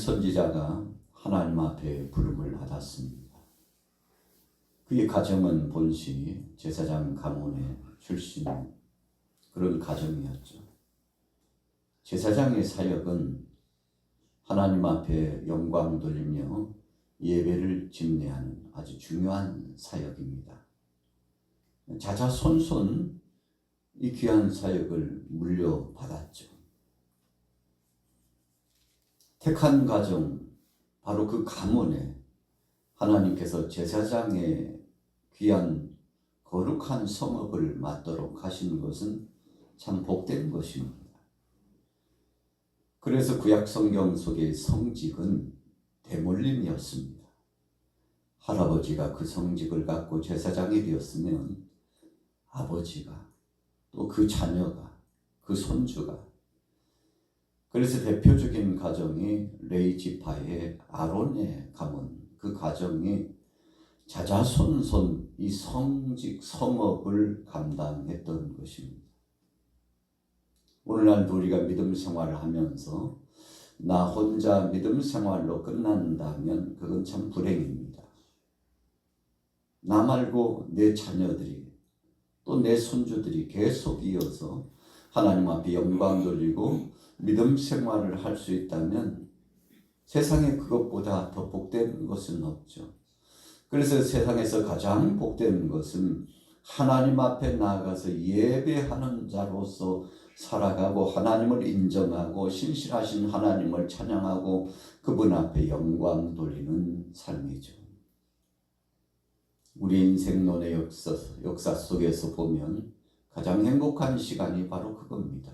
선지자가 하나님 앞에 부름을 받았습니다. 그의 가정은 본시 제사장 가문의 출신 그런 가정이었죠. 제사장의 사역은 하나님 앞에 영광 돌리며 예배를 집례하는 아주 중요한 사역입니다. 자자손손 이 귀한 사역을 물려받았죠. 택한 가정, 바로 그 가문에 하나님께서 제사장의 귀한 거룩한 성업을 맡도록 하신 것은 참 복된 것입니다. 그래서 구약 성경 속의 성직은 대물림이었습니다. 할아버지가 그 성직을 갖고 제사장이 되었으면 아버지가 또 그 자녀가 그 손주가, 그래서 대표적인 가정이 레위 지파의 아론의 가문, 그 가정이 자자손손 이 성직 성업을 감당했던 것입니다. 오늘날도 우리가 믿음 생활을 하면서 나 혼자 믿음 생활로 끝난다면 그건 참 불행입니다. 나 말고 내 자녀들이 또 내 손주들이 계속 이어서 하나님 앞에 영광 돌리고 믿음 생활을 할 수 있다면 세상에 그것보다 더 복된 것은 없죠. 그래서 세상에서 가장 복된 것은 하나님 앞에 나아가서 예배하는 자로서 살아가고 하나님을 인정하고 신실하신 하나님을 찬양하고 그분 앞에 영광 돌리는 삶이죠. 우리 인생론의 역사 속에서 보면 가장 행복한 시간이 바로 그겁니다.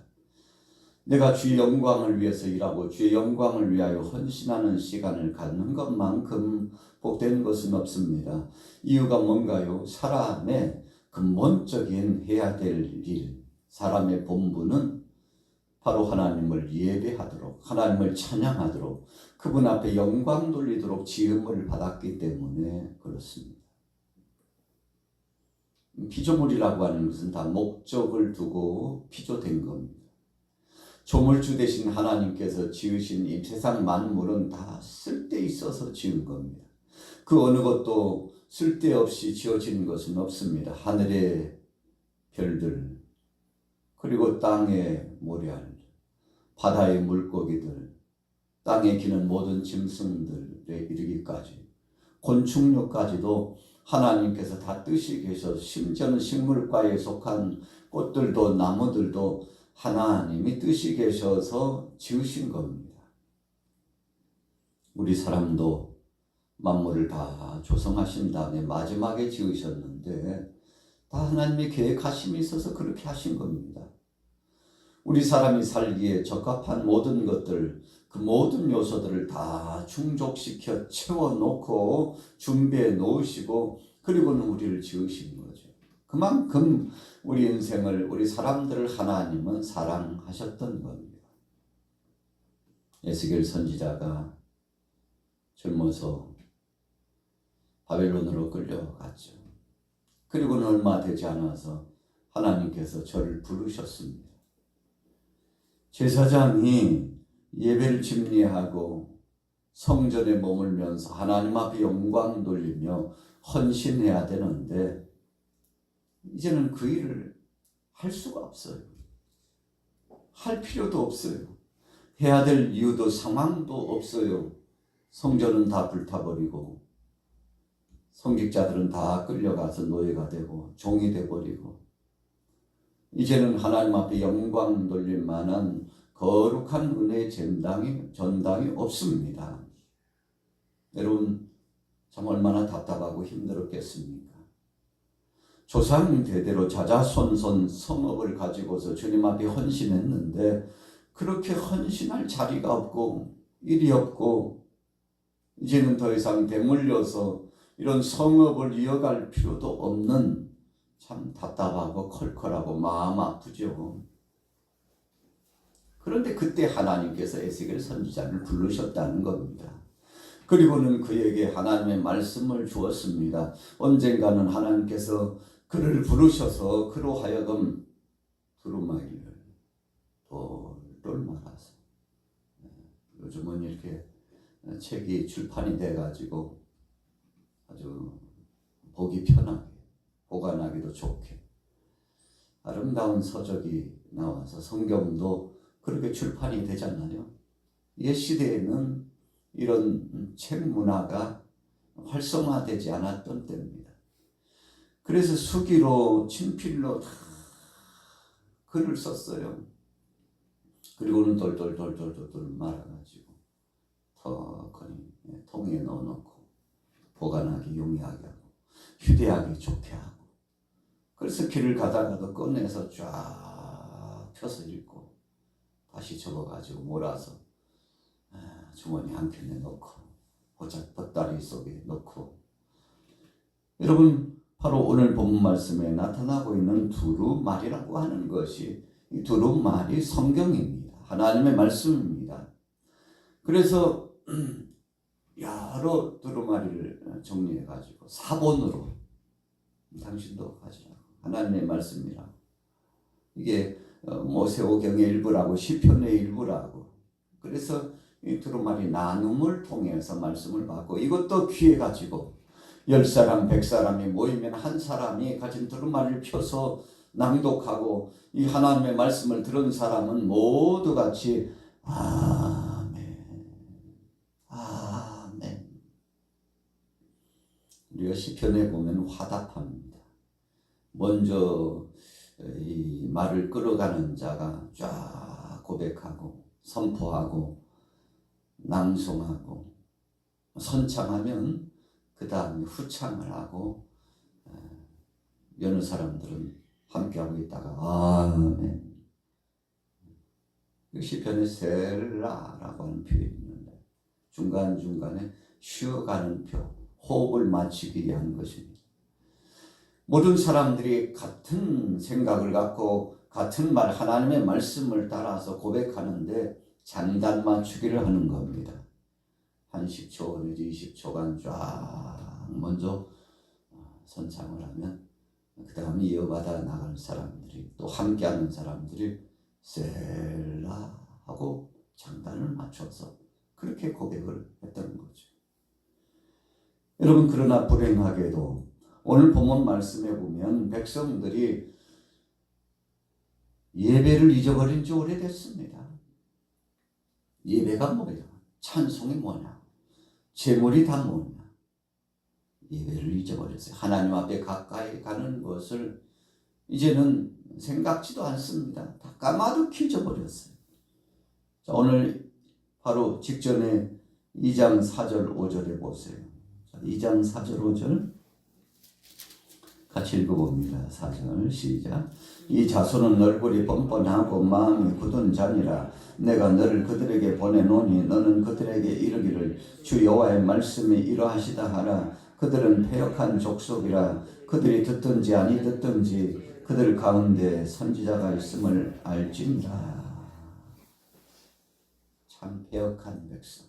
내가 주의 영광을 위해서 일하고 주의 영광을 위하여 헌신하는 시간을 갖는 것만큼 복된 것은 없습니다. 이유가 뭔가요? 사람의 근본적인 해야 될 일, 사람의 본분은 바로 하나님을 예배하도록, 하나님을 찬양하도록, 그분 앞에 영광 돌리도록 지음을 받았기 때문에 그렇습니다. 피조물이라고 하는 것은 다 목적을 두고 피조된 겁니다. 조물주 되신 하나님께서 지으신 이 세상 만물은 다 쓸데 있어서 지은 겁니다. 그 어느 것도 쓸데없이 지어진 것은 없습니다. 하늘의 별들, 그리고 땅의 모래알, 바다의 물고기들, 땅에 기는 모든 짐승들에 이르기까지, 곤충류까지도 하나님께서 다 뜻이 계셔서, 심지어는 식물과에 속한 꽃들도 나무들도 하나님이 뜻이 계셔서 지으신 겁니다. 우리 사람도 만물을 다 조성하신 다음에 마지막에 지으셨는데 다 하나님의 계획하심이 있어서 그렇게 하신 겁니다. 우리 사람이 살기에 적합한 모든 것들, 그 모든 요소들을 다 충족시켜 채워놓고 준비해 놓으시고 그리고는 우리를 지으신 거죠. 그만큼 우리 인생을, 우리 사람들을 하나님은 사랑하셨던 겁니다. 에스겔 선지자가 젊어서 바벨론으로 끌려갔죠. 그리고는 얼마 되지 않아서 하나님께서 저를 부르셨습니다. 제사장이 예배를 집례하고 성전에 머물면서 하나님 앞에 영광 돌리며 헌신해야 되는데 이제는 그 일을 할 수가 없어요. 할 필요도 없어요. 해야 될 이유도 상황도 없어요. 성전은 다 불타버리고 성직자들은 다 끌려가서 노예가 되고 종이 돼버리고 이제는 하나님 앞에 영광 돌릴 만한 거룩한 은혜의 전당이 없습니다. 여러분 참 얼마나 답답하고 힘들었겠습니까? 조상 대대로 자자손손 성업을 가지고서 주님 앞에 헌신했는데 그렇게 헌신할 자리가 없고 일이 없고 이제는 더 이상 대물려서 이런 성업을 이어갈 필요도 없는 참 답답하고 컬컬하고 마음 아프죠. 그런데 그때 하나님께서 에스겔 선지자를 부르셨다는 겁니다. 그리고는 그에게 하나님의 말씀을 주었습니다. 언젠가는 하나님께서 그를 부르셔서 그로 하여금 두루마기를 돌돌 말아서, 요즘은 이렇게 책이 출판이 돼가지고 아주 보기 편하게, 보관하기도 좋게 아름다운 서적이 나와서 성경도 그렇게 출판이 되잖아요. 옛 시대에는 이런 책 문화가 활성화되지 않았던 때입니다. 그래서 수기로 친필로 다 글을 썼어요. 그리고는 돌돌돌돌돌 말아가지고 턱하니 통에 넣어놓고 보관하기 용이하게 하고 휴대하기 좋게 하고, 그래서 길을 가다가도 꺼내서 쫙 펴서 읽고 다시 접어가지고 몰아서 주머니 한켠에 넣고 보따리 속에 넣고. 여러분, 바로 오늘 본문 말씀에 나타나고 있는 두루마리라고 하는 것이, 이 두루마리 성경입니다. 하나님의 말씀입니다. 그래서 여러 두루마리를 정리해가지고 사본으로, 당신도 가지라고, 하나님의 말씀이라고. 이게 모세오경의 일부라고 시편의 일부라고. 그래서 이 두루마리 나눔을 통해서 말씀을 받고, 이것도 귀해 가지고 10사람 100사람이 모이면 한 사람이 가진 두루마리를 펴서 낭독하고, 이 하나님의 말씀을 들은 사람은 모두 같이 아멘, 아멘. 우리가 시편에 보면 화답합니다. 먼저 이 말을 끌어가는 자가 쫙 고백하고 선포하고 낭송하고 선창하면 그 다음에 후창을 하고, 여느 사람들은 함께하고 있다가 아멘. 시편에 셀라라고 하는 표현이 있는데 중간중간에 쉬어가는 표, 호흡을 맞추기 위한 것입니다. 모든 사람들이 같은 생각을 갖고 같은 말, 하나님의 말씀을 따라서 고백하는데 장단 맞추기를 하는 겁니다. 한 10초 내지 20초간 쫙 먼저 선창을 하면 그 다음에 이어받아 나갈 사람들이, 또 함께하는 사람들이 셀라 하고 장단을 맞춰서 그렇게 고백을 했던 거죠. 여러분, 그러나 불행하게도 오늘 본문 말씀에 보면 백성들이 예배를 잊어버린 지 오래됐습니다. 예배가 뭐냐? 찬송이 뭐냐? 제물이 다 뭐냐? 예배를 잊어버렸어요. 하나님 앞에 가까이 가는 것을 이제는 생각지도 않습니다. 다 까마득히 잊어버렸어요. 자, 오늘 바로 직전에 2장 4절 5절에 보세요. 자, 2장 4절 5절 같이 읽어봅니다. 4절 시작. 이 자손은 얼굴이 뻔뻔하고 마음이 굳은 자니라. 내가 너를 그들에게 보내노니 너는 그들에게 이르기를 주 여호와의 말씀이 이러하시다 하라. 그들은 패역한 족속이라. 그들이 듣든지 아니 듣든지 그들 가운데 선지자가 있음을 알지니라. 참 패역한 백성,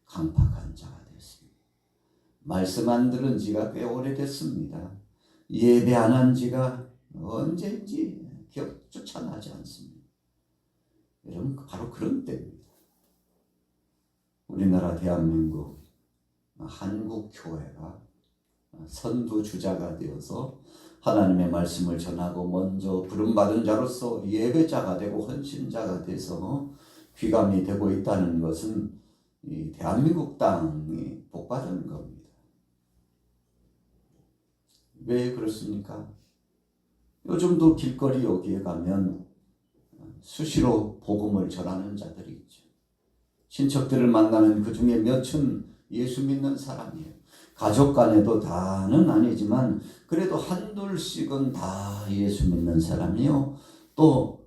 강팍한 자가 됐습니다. 말씀 안 들은 지가 꽤 오래됐습니다. 예배 안 한 지가 언제인지 기억조차 나지 않습니다. 여러분, 바로 그런 때입니다. 우리나라 대한민국 한국 교회가 선두주자가 되어서 하나님의 말씀을 전하고 먼저 부름받은 자로서 예배자가 되고 헌신자가 돼서 귀감이 되고 있다는 것은 이 대한민국 땅이 복받은 겁니다. 왜 그렇습니까? 요즘도 길거리 여기에 가면 수시로 복음을 전하는 자들이 있죠. 친척들을 만나면 그 중에 몇은 예수 믿는 사람이에요. 가족 간에도 다는 아니지만 그래도 한둘씩은 다 예수 믿는 사람이요. 또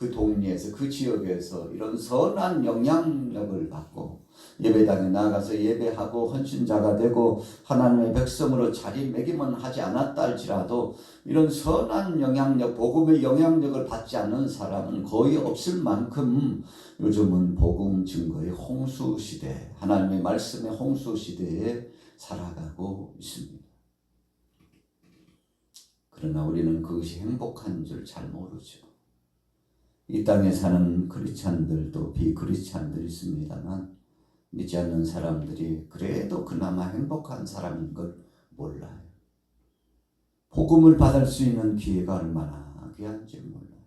그 동네에서, 그 지역에서 이런 선한 영향력을 받고 예배당에 나가서 예배하고 헌신자가 되고 하나님의 백성으로 자리매김은 하지 않았다 할지라도 이런 선한 영향력, 복음의 영향력을 받지 않는 사람은 거의 없을 만큼 요즘은 복음 증거의 홍수 시대, 하나님의 말씀의 홍수 시대에 살아가고 있습니다. 그러나 우리는 그것이 행복한 줄 잘 모르죠. 이 땅에 사는 크리스찬들도 비크리스찬들이 있습니다만 믿지 않는 사람들이 그래도 그나마 행복한 사람인 걸 몰라요. 복음을 받을 수 있는 기회가 얼마나 귀한지 몰라요.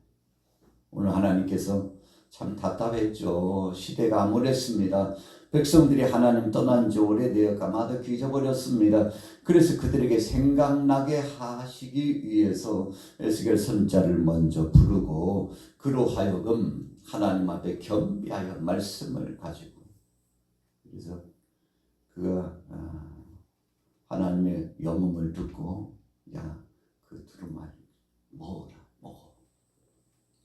오늘 하나님께서 참 답답했죠. 시대가 암울했습니다. 백성들이 하나님 떠난 지 오래되어 까마득히 잊어버렸습니다. 그래서 그들에게 생각나게 하시기 위해서 에스겔 선지자를 먼저 부르고 그로 하여금 하나님 앞에 겸비하여 말씀을 가지고, 그래서 그가 하나님의 영음을 듣고 야, 그 두루마리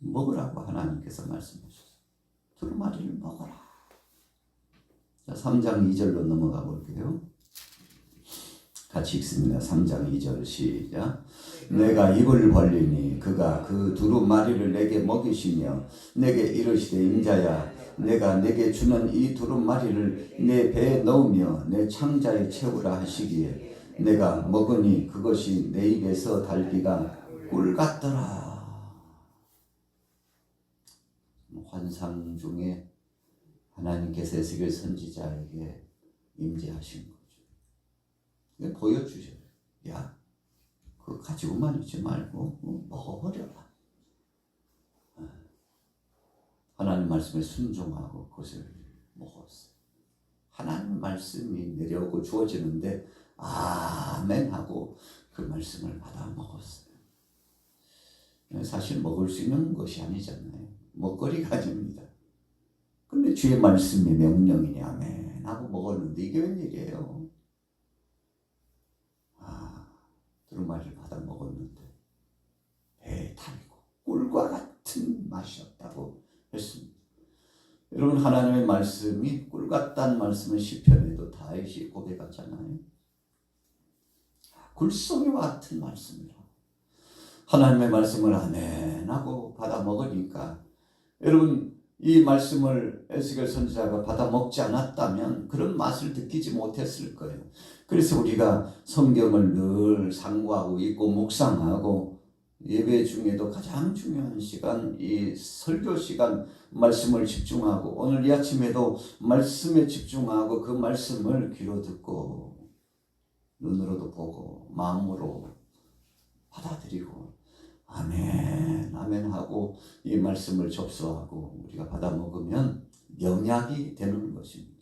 먹으라고 하나님께서 말씀하셨어요. 두루마리를 먹어라. 자, 3장 2절로 넘어가 볼게요. 같이 읽습니다. 3장 2절 시작. 내가 입을 벌리니 그가 그 두루마리를 내게 먹이시며 내게 이르시되 인자야 내가 내게 주는 이 두루마리를 내 배에 넣으며 내 창자에 채우라 하시기에 내가 먹으니 그것이 내 입에서 달기가 꿀 같더라. 환상 중에 하나님께서 에스겔 선지자에게 임재하신 거죠. 보여주셔요. 야, 그거 가지고만 있지 말고 먹어버려라. 하나님 말씀에 순종하고 그것을 먹었어요. 하나님 말씀이 내려오고 주어지는데 아멘 하고 그 말씀을 받아 먹었어요. 사실 먹을 수 있는 것이 아니잖아요. 먹거리가 아닙니다. 근데 주의 말씀이 명령이니 아멘 하고 먹었는데 이게 웬일이에요? 두루마리를 받아 먹었는데 배에 타고 꿀과 같은 맛이었다고 했습니다. 여러분, 하나님의 말씀이 꿀 같다는 말씀은 시편에도 다윗이 고백하잖아요. 굴송이와 같은 말씀이라고. 하나님의 말씀을 아멘 하고 받아 먹으니까, 여러분, 이 말씀을 에스겔 선지자가 받아 먹지 않았다면 그런 맛을 느끼지 못했을 거예요. 그래서 우리가 성경을 늘 상고하고 읽고 묵상하고 예배 중에도 가장 중요한 시간, 이 설교 시간 말씀을 집중하고, 오늘 이 아침에도 말씀에 집중하고 그 말씀을 귀로 듣고 눈으로도 보고 마음으로 받아들이고 아멘 아멘 하고 이 말씀을 접수하고 우리가 받아 먹으면 영약이 되는 것입니다.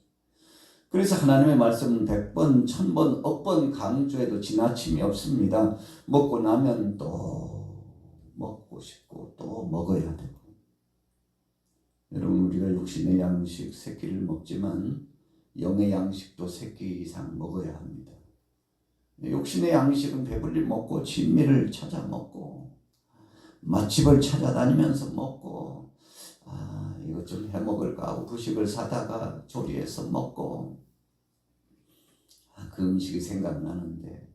그래서 하나님의 말씀은 100번, 1000번, 억번 강조해도 지나침이 없습니다. 먹고 나면 또 먹고 싶고 또 먹어야 되고. 여러분, 우리가 육신의 양식 3끼를 먹지만 영의 양식도 3끼 이상 먹어야 합니다. 육신의 양식은 배불리 먹고 진미를 찾아 먹고 맛집을 찾아다니면서 먹고 이것 좀 해먹을까 하고 부식을 사다가 조리해서 먹고 그 음식이 생각나는데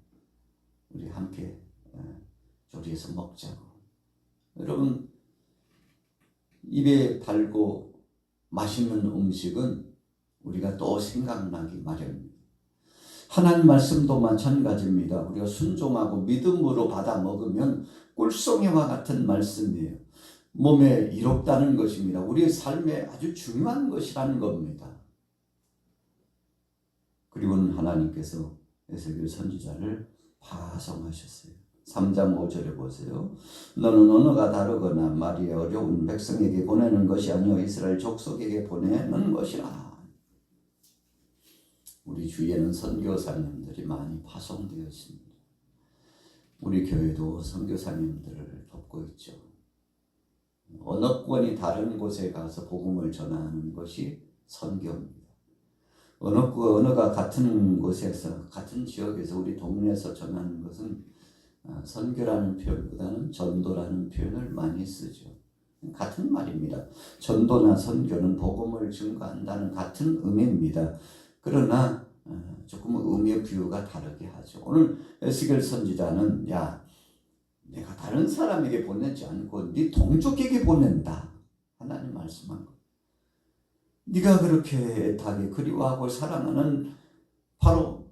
우리 함께 조리해서 먹자고. 여러분, 입에 달고 맛있는 음식은 우리가 또 생각나기 마련입니다. 하나님 말씀도 마찬가지입니다. 우리가 순종하고 믿음으로 받아 먹으면 꿀송이와 같은 말씀이에요. 몸에 이롭다는 것입니다. 우리의 삶에 아주 중요한 것이라는 겁니다. 그리고는 하나님께서 에스겔 선지자를 파송하셨어요. 3장 5절에 보세요. 너는 언어가 다르거나 말이 어려운 백성에게 보내는 것이 아니요 이스라엘 족속에게 보내는 것이라. 우리 주위에는 선교사님들이 많이 파송되어 있습니다. 우리 교회도 선교사님들을 돕고 있죠. 언어권이 다른 곳에 가서 복음을 전하는 것이 선교입니다. 언어가 같은 곳에서, 같은 지역에서, 우리 동네에서 전하는 것은 선교라는 표현보다는 전도라는 표현을 많이 쓰죠. 같은 말입니다. 전도나 선교는 복음을 증거한다는 같은 의미입니다. 그러나 조금 의미의 비유가 다르게 하죠. 오늘 에스겔 선지자는 내가 다른 사람에게 보내지 않고 네 동족에게 보낸다. 하나님 말씀한 거. 네가 그렇게 애타게 그리워하고 사랑하는 바로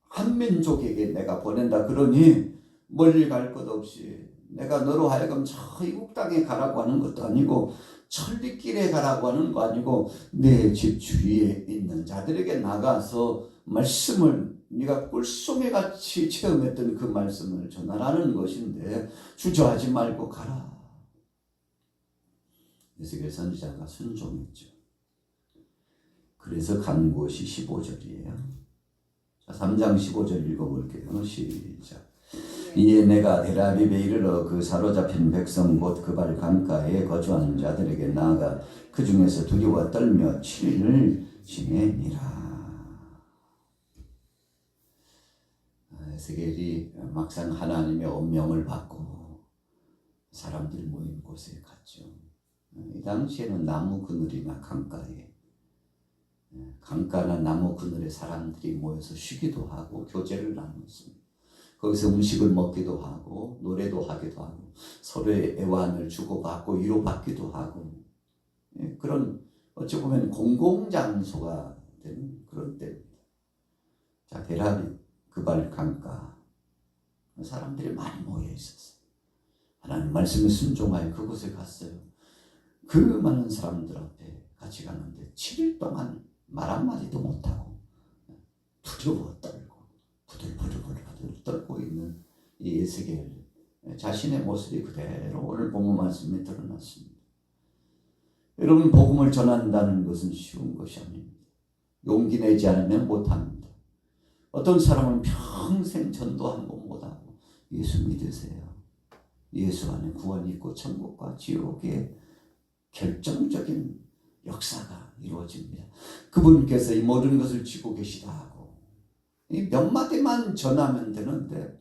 한 민족에게 내가 보낸다. 그러니 멀리 갈 것 없이 내가 너로 하여금 저 이국 땅에 가라고 하는 것도 아니고 천리길에 가라고 하는 거 아니고 내 집 주위에 있는 자들에게 나가서 말씀을 네가 꿀송이 같이 체험했던 그 말씀을 전하라는 것인데 주저하지 말고 가라. 에스겔 선지자가 순종했죠. 그래서 간 곳이 15절이에요. 자, 3장 15절 읽어볼게요. 시작. 이에 내가 델아비브에 이르러 그 사로잡힌 백성 곧 그발 강가에 거주하는 자들에게 나아가 그 중에서 두려워 떨며 7일을 지내니라. 에스겔이 막상 하나님의 엄명을 받고 사람들이 모인 곳에 갔죠. 이 당시에는 나무 그늘이나 강가나 나무 그늘에 사람들이 모여서 쉬기도 하고 교제를 나눴습니다. 거기서 음식을 먹기도 하고 노래도 하기도 하고 서로의 애완을 주고받고 위로받기도 하고 그런 어찌 보면 공공장소가 되는 그런 때입니다. 자, 델아비 그발 강가 사람들이 많이 모여 있었어요. 하나님 말씀에 순종하여 그곳에 갔어요. 그 많은 사람들 앞에 같이 가는데 7일 동안 말 한마디도 못하고 두려워 떨고 부들부들 떨고 있는 이 에스겔 자신의 모습이 그대로 오늘 본문 말씀에 드러났습니다. 여러분, 복음을 전한다는 것은 쉬운 것이 아닙니다. 용기 내지 않으면 못합니다. 어떤 사람은 평생 전도 한 번 못하고 예수 믿으세요. 예수 안에 구원이 있고 천국과 지옥의 결정적인 역사가 이루어집니다. 그분께서 이 모든 것을 쥐고 계시다 하고 이 몇 마디만 전하면 되는데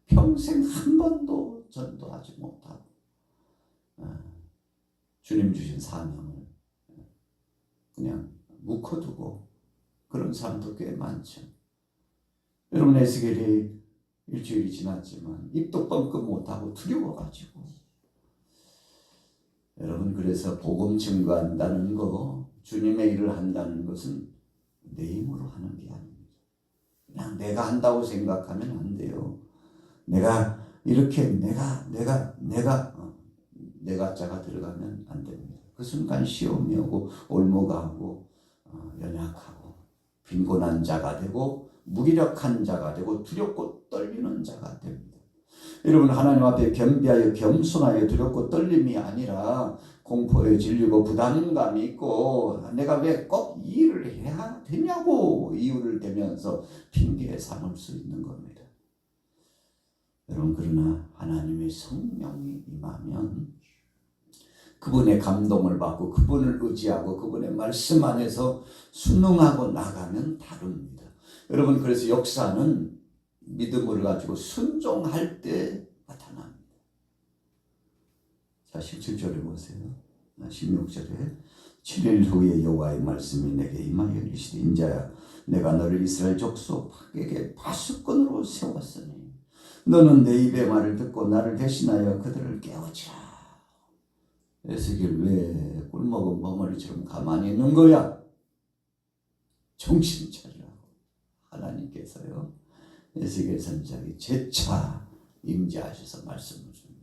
평생 한 번도 전도하지 못하고 주님 주신 사명을 그냥 묵혀두고 그런 사람도 꽤 많죠. 여러분, 에스겔이 일주일이 지났지만 입도 뻥끗 못하고 두려워가지고 여러분, 그래서 복음 증거한다는 거, 주님의 일을 한다는 것은 내 힘으로 하는 게 아닙니다. 그냥 내가 한다고 생각하면 안 돼요. 내가 이렇게 내가 자가 들어가면 안 됩니다. 그 순간 시험이 오고 올무가하고 연약하고 빈곤한 자가 되고 무기력한 자가 되고 두렵고 떨리는 자가 됩니다. 여러분, 하나님 앞에 겸비하여 겸손하여 두렵고 떨림이 아니라 공포에 질리고 부담감이 있고 내가 왜 꼭 이 일을 해야 되냐고 이유를 대면서 핑계 삼을 수 있는 겁니다. 여러분, 그러나 하나님의 성령이 임하면 그분의 감동을 받고 그분을 의지하고 그분의 말씀 안에서 순응하고 나가면 다릅니다. 여러분, 그래서 역사는 믿음을 가지고 순종할 때 나타납니다. 자, 17절에 보세요. 16절에 7일 후에 여호와의 말씀이 내게 임하여 이르시되 인자야 내가 너를 이스라엘 족속에게 파수꾼으로 세웠으니 너는 내 입의 말을 듣고 나를 대신하여 그들을 깨우치라. 에스겔 왜 꿀먹은 머머리처럼 가만히 있는 거야? 정신 차리라고 하나님께서요 에스겔 선지자에게 재차 임재하셔서 말씀을 줍니다.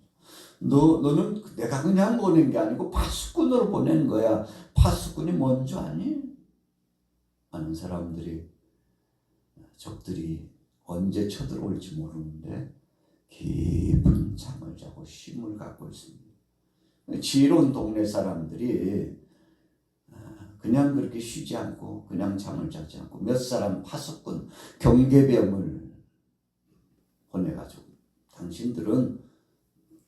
너는 내가 그냥 보낸 게 아니고 파수꾼으로 보낸 거야. 파수꾼이 뭔지 아니? 많은 사람들이 적들이 언제 쳐들어올지 모르는데 깊은 잠을 자고 쉼을 갖고 있습니다. 지혜로운 동네 사람들이 그냥 그렇게 쉬지 않고 그냥 잠을 자지 않고 몇 사람 파수꾼 경계병을 보내가지고 당신들은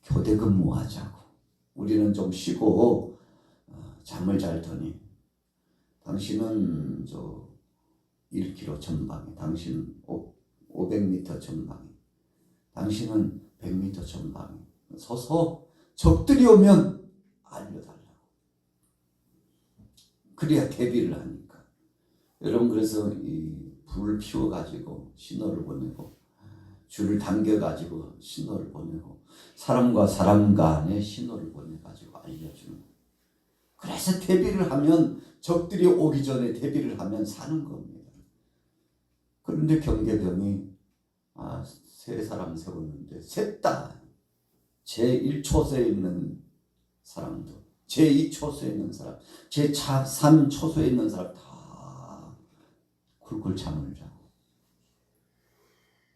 교대 근무하자고 우리는 좀 쉬고 잠을 잘 터니 당신은 1km 전방에 당신은 500m 전방에 당신은 100m 전방에 서서 적들이 오면 알려달라고. 그래야 대비를 하니까. 여러분, 그래서 이 불을 피워가지고 신호를 보내고 줄을 당겨가지고 신호를 보내고 사람과 사람 간에 신호를 보내가지고 알려주는 거예요. 그래서 대비를 하면 적들이 오기 전에 대비를 하면 사는 겁니다. 그런데 경계병이 세 사람 세웠는데 셋 다 제1초소에 있는 사람도, 제2초소에 있는 사람, 제3초소에 있는 사람 다 쿨쿨 잠을 자고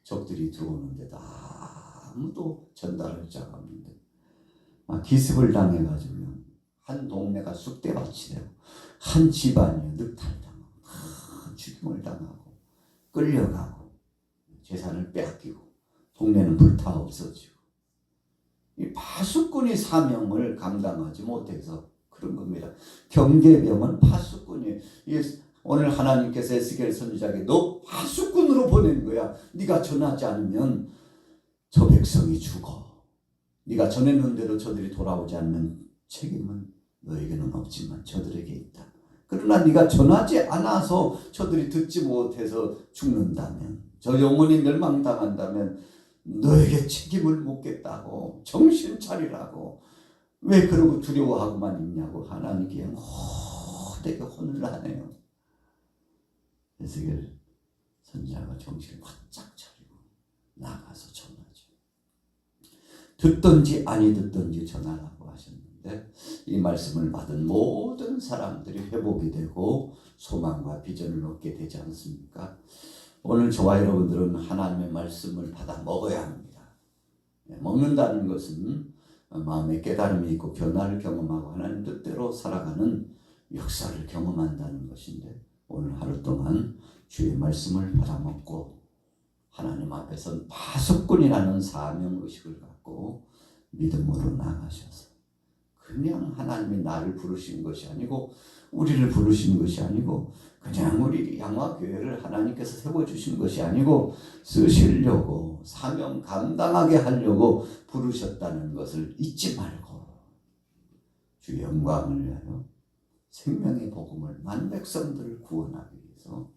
적들이 들어오는데도 아무도 전달할 자가 없는데 기습을 당해가지고 한 동네가 쑥대밭이 되고 한 집안이 늑탈당하고 죽임을 당하고 끌려가고 재산을 빼앗기고 동네는 불타 없어지고 이 파수꾼이 사명을 감당하지 못해서 그런 겁니다. 경계병은 파수꾼이 오늘 하나님께서 에스겔 선지자에게 너 파수꾼으로 보낸 거야. 네가 전하지 않으면 저 백성이 죽어. 네가 전했는 대로 저들이 돌아오지 않는 책임은 너에게는 없지만 저들에게 있다. 그러나 네가 전하지 않아서 저들이 듣지 못해서 죽는다면, 저 영혼이 멸망당한다면 너에게 책임을 묻겠다고, 정신 차리라고. 왜 그러고 두려워하고만 있냐고 하나님께 되게 혼을 하네요. 에스겔 선지자가 정신을 바짝 차리고 나가서 전하죠. 듣든지 아니 듣든지 전하라고 하셨는데 이 말씀을 받은 모든 사람들이 회복이 되고 소망과 비전을 얻게 되지 않습니까? 오늘 저와 여러분들은 하나님의 말씀을 받아 먹어야 합니다. 먹는다는 것은 마음의 깨달음이 있고 변화를 경험하고 하나님 뜻대로 살아가는 역사를 경험한다는 것인데, 오늘 하루 동안 주의 말씀을 받아 먹고 하나님 앞에서 파수꾼이라는 사명의식을 갖고 믿음으로 나가셔서 그냥 하나님이 나를 부르신 것이 아니고 우리를 부르신 것이 아니고 그냥 우리 양화교회를 하나님께서 세워주신 것이 아니고 쓰시려고 사명 감당하게 하려고 부르셨다는 것을 잊지 말고 주의 영광을 위하여 생명의 복음을 만백성들을 구원하기 위해서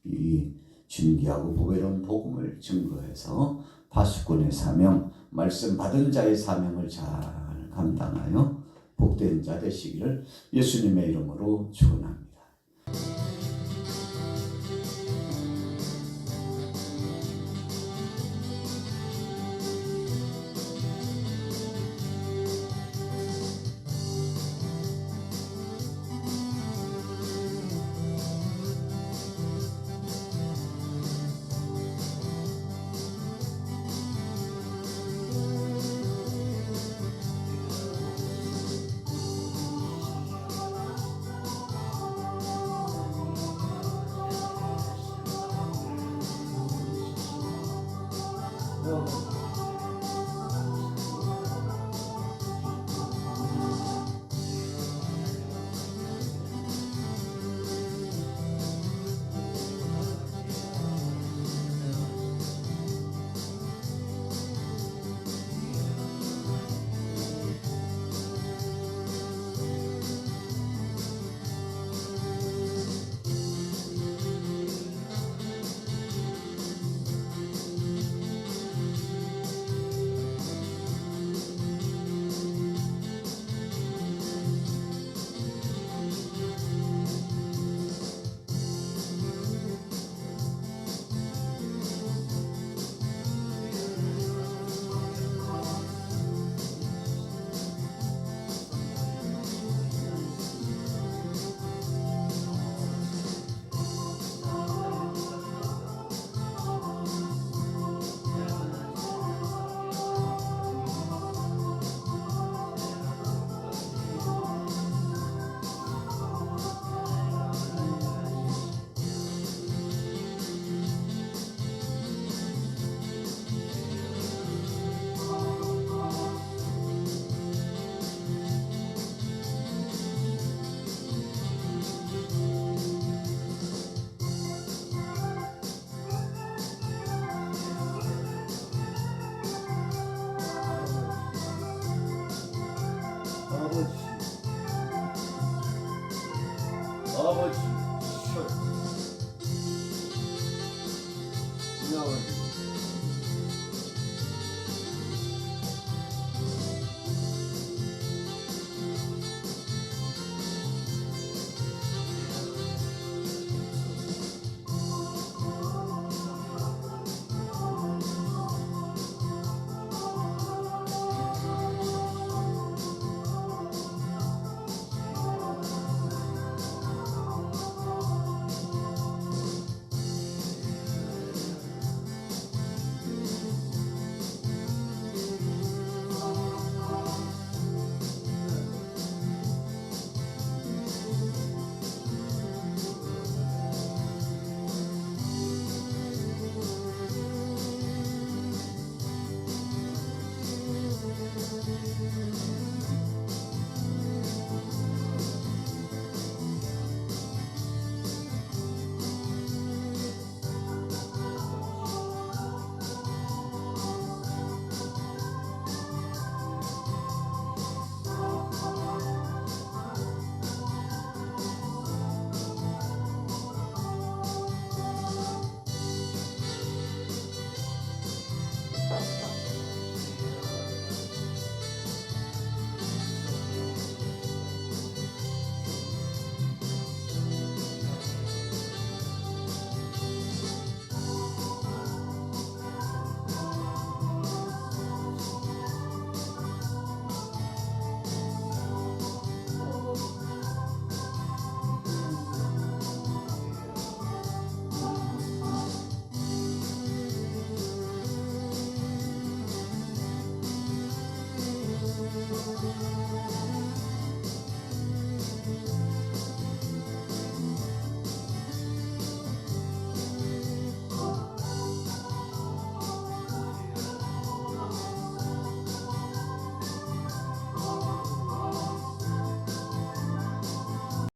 이 진귀하고 보배로운 복음을 증거해서 파수꾼의 사명, 말씀 받은 자의 사명을 잘 감당하여 복된 자 되시기를 예수님의 이름으로 축원합니다.